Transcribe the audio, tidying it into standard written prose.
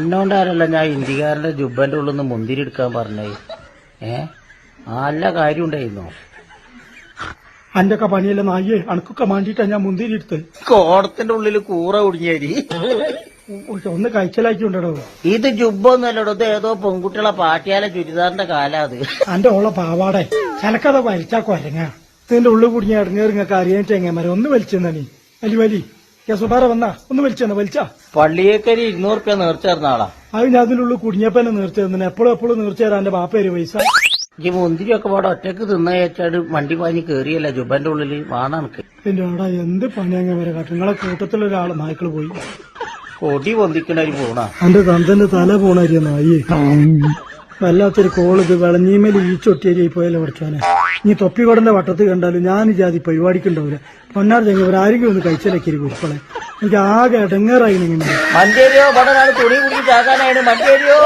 എന്നോണ്ടാരല്ല ഞാൻ ഇന്ത്യക്കാരന്റെ ജുബന്റെ ഉള്ളിൽ നിന്ന് മുന്തിരി എടുക്കാൻ പറഞ്ഞേ. നല്ല കാര്യം ഉണ്ടായിരുന്നു. അന്റെ ഒക്കെ പണിയല്ല നായേ, അണക്കൊക്കെ മാണ്ടിട്ടാ ഞാൻ മുന്തിരി എടുത്ത്. കോടത്തിന്റെ ഉള്ളിൽ കൂറ കുടുങ്ങിയരി ഒന്ന് കഴിച്ചലാക്കിണ്ടോ. ഇത് ജുബൊന്നല്ലടോ, ഇത് ഏതോ പെൺകുട്ടികളെ പാട്ടിയാലെ ചുരിദാറിന്റെ കാലാ അത്. അന്റെ ഓളെ പാവാടെ ചലക്കഥ വലിച്ചാ കൊരങ്ങ. ഇതിന്റെ ഉള്ളിൽ കുടുങ്ങിയ ഇടങ്ങേറിങ്ങൊക്കെ അറിയാൻ എങ്ങനെ ഒന്ന് വലിച്ചെന്നീ വലി വലി സുബാറ വന്നാ ഒന്ന് വലിച്ചെന്ന വലിച്ചാ. പള്ളിയേക്കരി 200 റുപ്യ നേർച്ചേർന്ന ആളാ. അത് ഞാൻ അതിനുള്ളിൽ കുടുങ്ങിയപ്പന്നെ നേർച്ചേർന്നെ. എപ്പോഴും നേർച്ചേരാ എന്റെ ബാപ്പേര് പൈസ. ഈ മുന്തിരി ഒക്കെ പാടെ ഒറ്റക്ക് തിന്നയച്ചാട് വണ്ടി പാഞ്ഞ് കേറിയല്ല ജുബന്റെ ഉള്ളില് വാണക്ക്. എന്റെ അവിടെ എന്ത് പണിയങ്ങ വരെ കാട്ടും. നിങ്ങളെ കൂട്ടത്തിലൊരാള് നായ്ക്കള് പോയി കൊടി പൊന്തിക്കണരി പോണ. എന്റെ തന്തന്റെ തല പോണരിയ നായി. വല്ലാത്തൊരു കോളിത് വിളഞ്ഞീമേൽ ഈ ചൊട്ടിയരിയായി പോയാലോ പഠിച്ചാനെ. നീ തൊപ്പിക്കോടന്റെ വട്ടത്ത് കണ്ടാലും ഞാൻ ഈ ജാതി പരിപാടിക്കുണ്ടാവില്ല. പൊന്നാർ ചെങ്ങ ആരെങ്കിലും ഒന്ന് കഴിച്ചിലക്കരി കുരിപ്പളെ. എനിക്ക് ആകെ ഇടങ്ങേറായി. മഞ്ചേരിയോ ഇവിടെ തുണി കുടിച്ച് ചാകാനായിരുന്നു. മഞ്ചേരിയോ